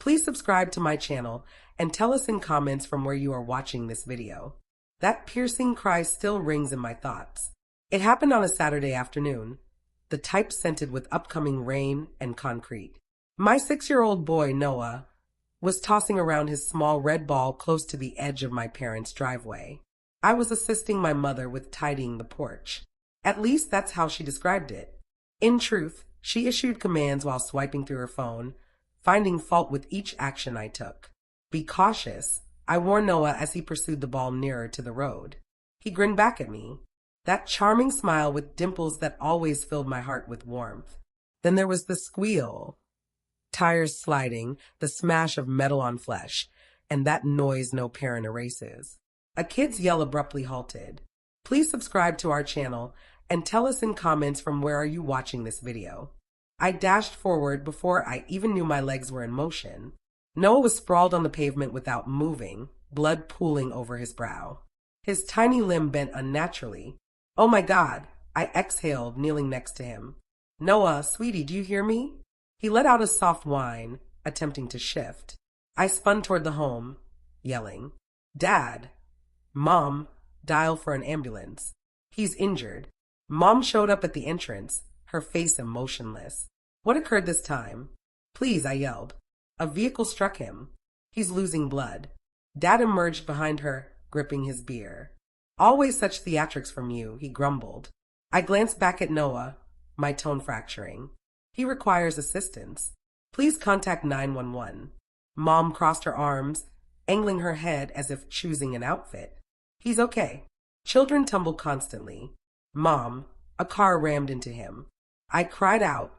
Please subscribe to my channel and tell us in comments from where you are watching this video. That piercing cry still rings in my thoughts. It happened on a Saturday afternoon, the type scented with upcoming rain and concrete. My 6-year-old boy, Noah, was tossing around his small red ball close to the edge of my parents' driveway. I was assisting my mother with tidying the porch. At least that's how she described it. In truth, she issued commands while swiping through her phone, finding fault with each action I took. Be cautious, I warned Noah as he pursued the ball nearer to the road. He grinned back at me, that charming smile with dimples that always filled my heart with warmth. Then there was the squeal, tires sliding, the smash of metal on flesh, and that noise no parent erases. A kid's yell abruptly halted. Please subscribe to our channel and tell us in comments from where are you watching this video. I dashed forward before I even knew my legs were in motion. Noah was sprawled on the pavement without moving, blood pooling over his brow. His tiny limb bent unnaturally. Oh my God, I exhaled, kneeling next to him. Noah, sweetie, do you hear me? He let out a soft whine, attempting to shift. I spun toward the home, yelling, Dad! Mom, dial for an ambulance. He's injured. Mom showed up at the entrance, her face emotionless. What occurred this time? Please, I yelled. A vehicle struck him. He's losing blood. Dad emerged behind her, gripping his beer. Always such theatrics from you, he grumbled. I glanced back at Noah, my tone fracturing. He requires assistance. Please contact 911. Mom crossed her arms, angling her head as if choosing an outfit. He's okay. Children tumble constantly. Mom, a car rammed into him. I cried out,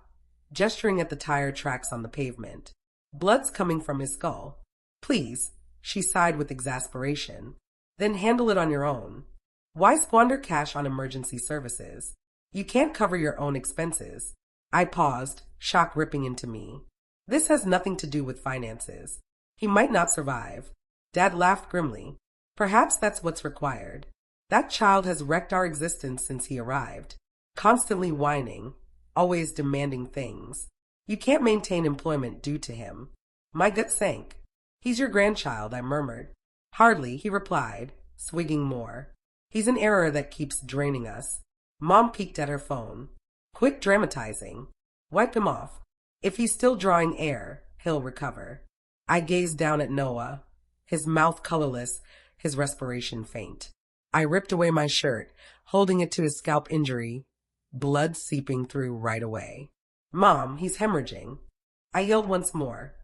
gesturing at the tire tracks on the pavement. Blood's coming from his skull. Please, she sighed with exasperation. Then handle it on your own. Why squander cash on emergency services? You can't cover your own expenses. I paused, shock ripping into me. This has nothing to do with finances. He might not survive. Dad laughed grimly. Perhaps that's what's required. That child has wrecked our existence since he arrived. Constantly whining, always demanding things. You can't maintain employment due to him. My gut sank. He's your grandchild, I murmured. Hardly, he replied, swigging more. He's an error that keeps draining us. Mom peeked at her phone. Quit dramatizing. Wipe him off. If he's still drawing air, he'll recover. I gazed down at Noah, his mouth colorless, his respiration faint. I ripped away my shirt, holding it to his scalp injury, blood seeping through right away. Mom, he's hemorrhaging. I yelled once more.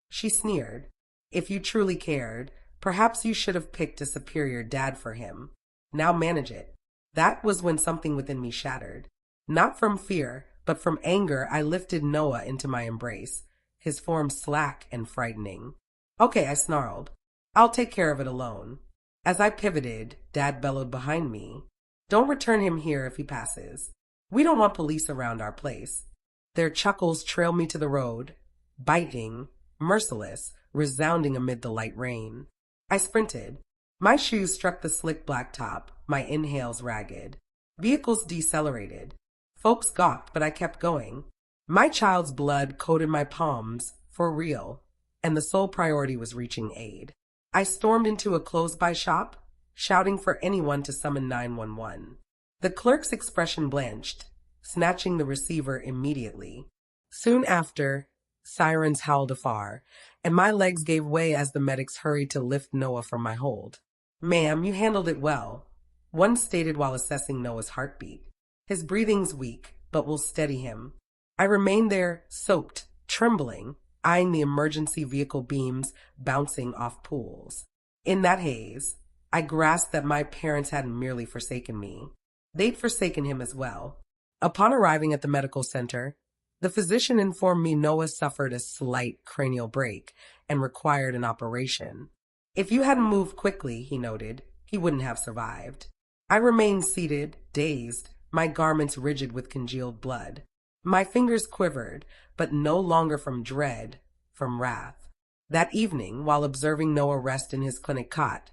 She sneered. If you truly cared, perhaps you should have picked a superior dad for him. Now manage it. That was when something within me shattered. Not from fear, but from anger, I lifted Noah into my embrace, his form slack and frightening. Okay, I snarled. I'll take care of it alone. As I pivoted, Dad bellowed behind me. Don't return him here if he passes. We don't want police around our place. Their chuckles trailed me to the road, biting, merciless, resounding amid the light rain. I sprinted. My shoes struck the slick black top, my inhales ragged. Vehicles decelerated. Folks gawked, but I kept going. My child's blood coated my palms, for real, and the sole priority was reaching aid. I stormed into a close-by shop, shouting for anyone to summon 911. The clerk's expression blanched, snatching the receiver immediately. Soon after, sirens howled afar, and my legs gave way as the medics hurried to lift Noah from my hold. Ma'am, you handled it well, one stated while assessing Noah's heartbeat. His breathing's weak, but we'll steady him. I remained there, soaked, trembling, eyeing the emergency vehicle beams bouncing off pools. In that haze, I grasped that my parents hadn't merely forsaken me. They'd forsaken him as well. Upon arriving at the medical center, the physician informed me Noah suffered a slight cranial break and required an operation. If you hadn't moved quickly, he noted, he wouldn't have survived. I remained seated, dazed, my garments rigid with congealed blood. My fingers quivered, but no longer from dread, from wrath. That evening, while observing Noah rest in his clinic cot,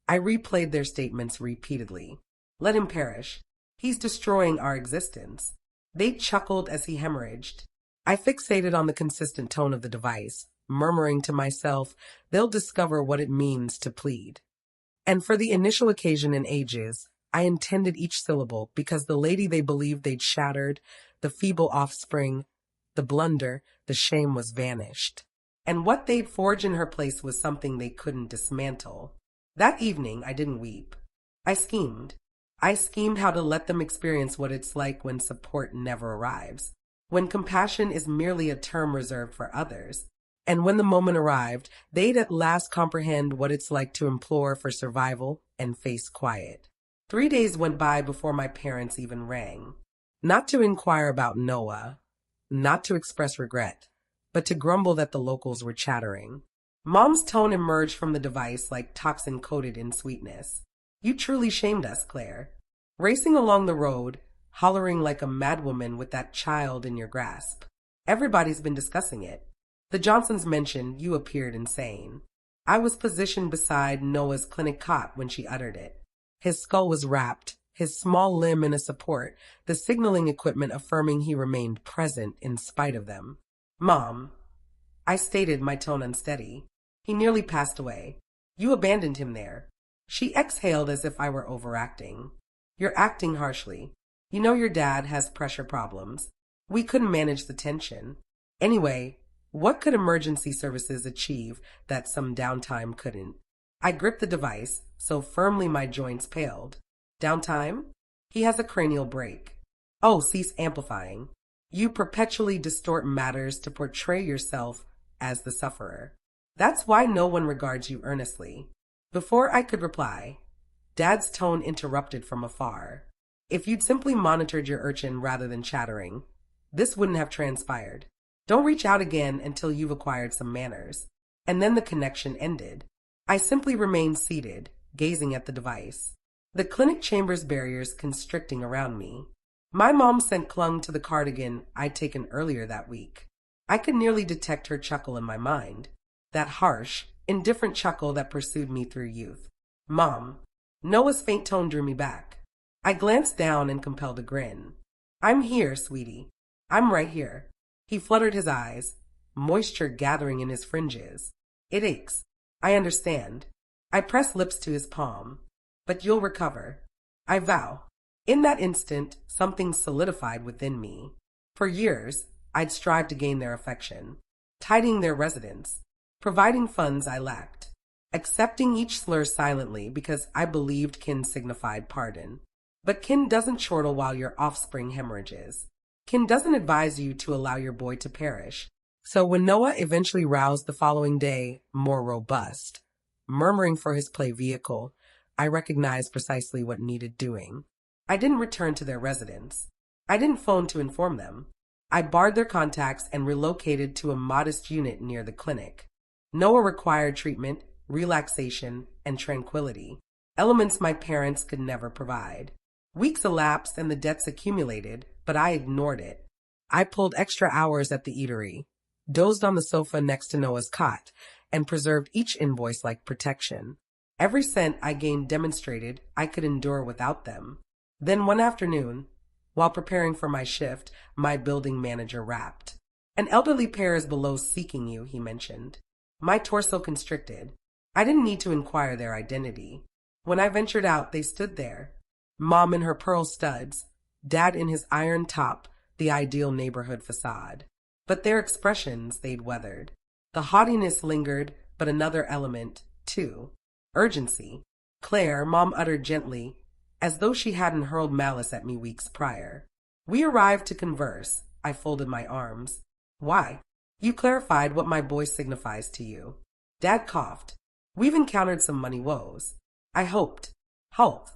I replayed their statements repeatedly. Let him perish. He's destroying our existence. They chuckled as he hemorrhaged. I fixated on the consistent tone of the device, murmuring to myself, they'll discover what it means to plead. And for the initial occasion in ages, I intended each syllable because the lady they believed they'd shattered, the feeble offspring, the blunder, the shame was vanished. And what they'd forge in her place was something they couldn't dismantle. That evening, I didn't weep. I schemed. I schemed how to let them experience what it's like when support never arrives, when compassion is merely a term reserved for others, and when the moment arrived, they'd at last comprehend what it's like to implore for survival and face quiet. 3 days went by before my parents even rang. Not to inquire about Noah, not to express regret, but to grumble that the locals were chattering. Mom's tone emerged from the device like toxin coated in sweetness. You truly shamed us, Claire. Racing along the road, hollering like a madwoman with that child in your grasp. Everybody's been discussing it. The Johnsons mentioned you appeared insane. I was positioned beside Noah's clinic cot when she uttered it. His skull was wrapped, his small limb in a support, the signaling equipment affirming he remained present in spite of them. Mom, I stated, my tone unsteady. He nearly passed away. You abandoned him there. She exhaled as if I were overacting. You're acting harshly. You know your dad has pressure problems. We couldn't manage the tension. Anyway, what could emergency services achieve that some downtime couldn't? I gripped the device so firmly my joints paled. Downtime? He has a cranial break. Oh, cease amplifying. You perpetually distort matters to portray yourself as the sufferer. That's why no one regards you earnestly. Before I could reply, Dad's tone interrupted from afar. If you'd simply monitored your urchin rather than chattering, this wouldn't have transpired. Don't reach out again until you've acquired some manners. And then the connection ended. I simply remained seated, gazing at the device. The clinic chamber's barriers constricting around me. My mom scent clung to the cardigan I'd taken earlier that week. I could nearly detect her chuckle in my mind. That harsh, indifferent chuckle that pursued me through youth. Mom. Noah's faint tone drew me back. I glanced down and compelled a grin. I'm here, sweetie. I'm right here. He fluttered his eyes, moisture gathering in his fringes. It aches. I understand. I pressed lips to his palm. But you'll recover. I vow. In that instant, something solidified within me. For years, I'd strived to gain their affection, tidying their residence, providing funds I lacked, accepting each slur silently because I believed kin signified pardon. But kin doesn't chortle while your offspring hemorrhages. Kin doesn't advise you to allow your boy to perish. So when Noah eventually roused the following day, more robust, murmuring for his play vehicle, I recognized precisely what needed doing. I didn't return to their residence. I didn't phone to inform them. I barred their contacts and relocated to a modest unit near the clinic. Noah required treatment, relaxation, and tranquility, elements my parents could never provide. Weeks elapsed and the debts accumulated, but I ignored it. I pulled extra hours at the eatery, dozed on the sofa next to Noah's cot, and preserved each invoice like protection. Every cent I gained demonstrated I could endure without them. Then one afternoon, while preparing for my shift, my building manager rapped. An elderly pair is below seeking you, he mentioned. My torso constricted. I didn't need to inquire their identity. When I ventured out, they stood there. Mom in her pearl studs, Dad in his iron top, the ideal neighborhood facade. But their expressions they'd weathered. The haughtiness lingered, but another element, too. Urgency. Claire, Mom uttered gently, as though she hadn't hurled malice at me weeks prior. We arrived to converse. I folded my arms. Why? You clarified what my boy signifies to you. Dad coughed. We've encountered some money woes. I hoped. Halt.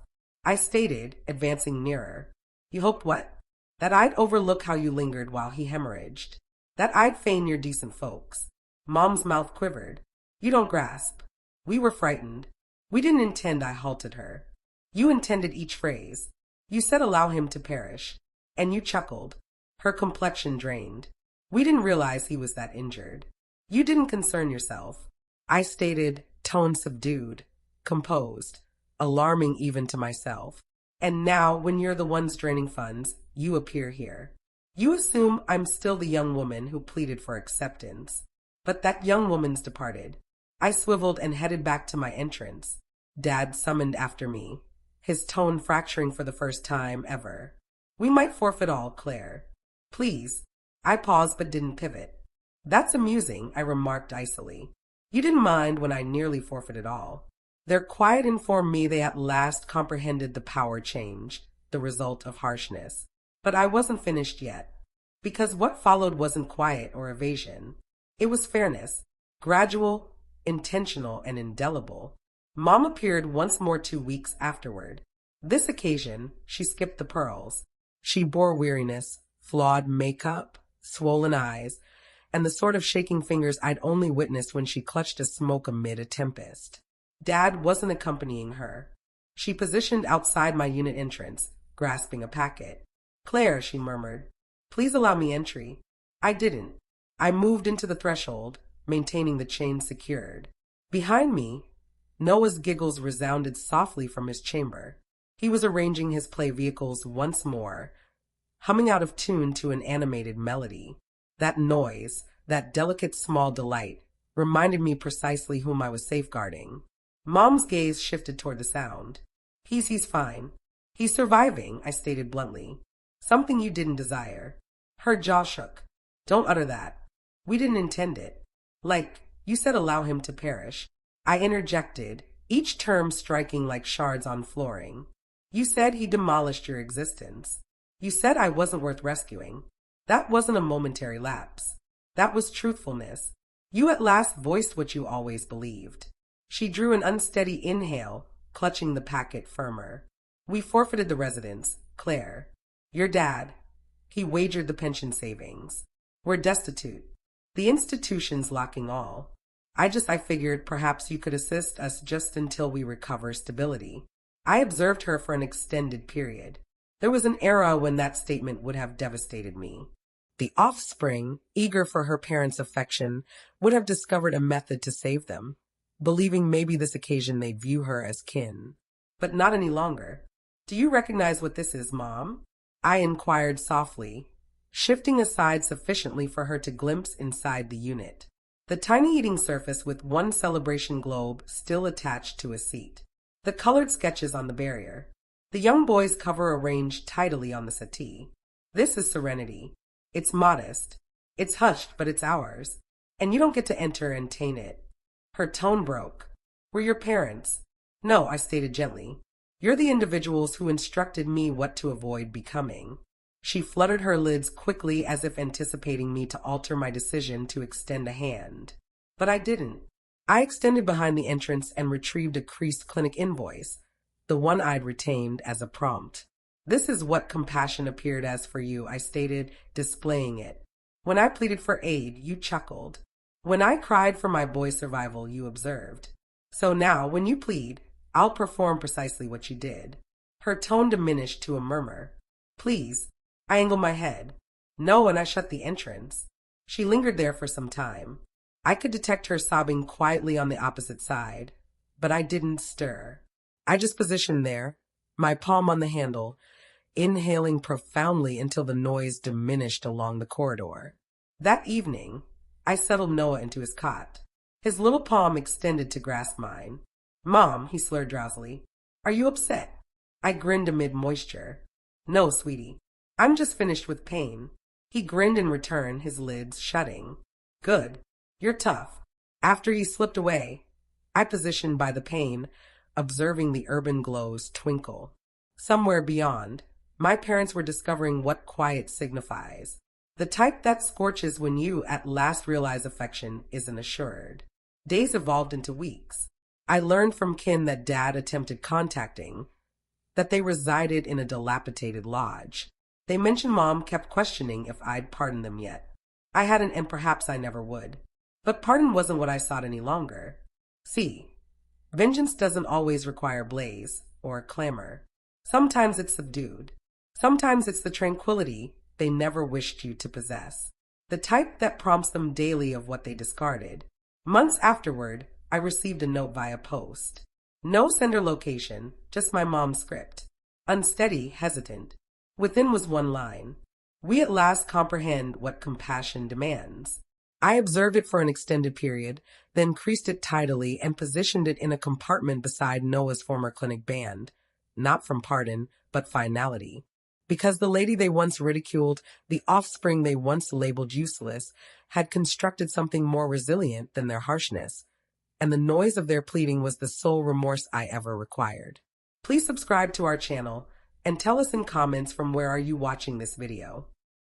I stated, advancing nearer. You hoped what? That I'd overlook how you lingered while he hemorrhaged. That I'd feign you're decent folks. Mom's mouth quivered. You don't grasp. We were frightened. We didn't intend. I halted her. You intended each phrase. You said allow him to perish. And you chuckled. Her complexion drained. We didn't realize he was that injured. You didn't concern yourself. I stated, tone subdued, composed, alarming even to myself. And now, when you're the ones draining funds, you appear here. You assume I'm still the young woman who pleaded for acceptance. But that young woman's departed. I swiveled and headed back to my entrance. Dad summoned after me, his tone fracturing for the first time ever. We might forfeit all, Claire. Please. I paused but didn't pivot. That's amusing, I remarked icily. You didn't mind when I nearly forfeited all. Their quiet informed me they at last comprehended the power change, the result of harshness. But I wasn't finished yet. Because what followed wasn't quiet or evasion. It was fairness, gradual, intentional, and indelible. Mom appeared once more 2 weeks afterward. This occasion, she skipped the pearls. She bore weariness, flawed makeup, swollen eyes, and the sort of shaking fingers I'd only witnessed when she clutched a smoke amid a tempest. Dad wasn't accompanying her. She positioned outside my unit entrance, grasping a packet. Claire, she murmured, please allow me entry. I didn't. I moved into the threshold, maintaining the chain secured. Behind me, Noah's giggles resounded softly from his chamber. He was arranging his play vehicles once more, humming out of tune to an animated melody. That noise, that delicate small delight, reminded me precisely whom I was safeguarding. Mom's gaze shifted toward the sound. He's fine. He's surviving, I stated bluntly. Something you didn't desire. Her jaw shook. Don't utter that. We didn't intend it. Like, you said allow him to perish. I interjected, each term striking like shards on flooring. You said he demolished your existence. You said I wasn't worth rescuing. That wasn't a momentary lapse. That was truthfulness. You at last voiced what you always believed. She drew an unsteady inhale, clutching the packet firmer. We forfeited the residence, Claire. Your dad. He wagered the pension savings. We're destitute. The institution's locking all. I figured perhaps you could assist us just until we recover stability. I observed her for an extended period. There was an era when that statement would have devastated me. The offspring, eager for her parents' affection, would have discovered a method to save them, believing maybe this occasion they'd view her as kin. But not any longer. Do you recognize what this is, Mom? I inquired softly, shifting aside sufficiently for her to glimpse inside the unit. The tiny eating surface with one celebration globe still attached to a seat. The colored sketches on the barrier. The young boy's cover arranged tidily on the settee. This is serenity. It's modest. It's hushed, but it's ours. And you don't get to enter and taint it. Her tone broke. We're your parents. No, I stated gently. You're the individuals who instructed me what to avoid becoming. She fluttered her lids quickly as if anticipating me to alter my decision to extend a hand. But I didn't. I extended behind the entrance and retrieved a creased clinic invoice, the one I'd retained as a prompt. This is what compassion appeared as for you, I stated, displaying it. When I pleaded for aid, you chuckled. When I cried for my boy's survival, you observed. So now, when you plead, I'll perform precisely what you did. Her tone diminished to a murmur. Please. I angled my head. No, and I shut the entrance. She lingered there for some time. I could detect her sobbing quietly on the opposite side, but I didn't stir. I just positioned there, my palm on the handle, inhaling profoundly until the noise diminished along the corridor. That evening, I settled Noah into his cot. His little palm extended to grasp mine. Mom, he slurred drowsily, are you upset? I grinned amid moisture. No, sweetie. I'm just finished with pain. He grinned in return, his lids shutting. Good. You're tough. After he slipped away, I positioned by the pane, observing the urban glows twinkle. Somewhere beyond, my parents were discovering what quiet signifies. The type that scorches when you at last realize affection isn't assured. Days evolved into weeks. I learned from kin that Dad attempted contacting, that they resided in a dilapidated lodge. They mentioned Mom kept questioning if I'd pardoned them yet. I hadn't, and perhaps I never would. But pardon wasn't what I sought any longer. See, vengeance doesn't always require blaze or clamor. Sometimes it's subdued. Sometimes it's the tranquility they never wished you to possess. The type that prompts them daily of what they discarded. Months afterward, I received a note via post. No sender location, just my mom's script. Unsteady, hesitant. Within was one line. We at last comprehend what compassion demands. I observed it for an extended period, then creased it tidily and positioned it in a compartment beside Noah's former clinic band, not from pardon, but finality. Because the lady they once ridiculed, the offspring they once labeled useless, had constructed something more resilient than their harshness, and the noise of their pleading was the sole remorse I ever required. Please subscribe to our channel and tell us in comments from where are you watching this video.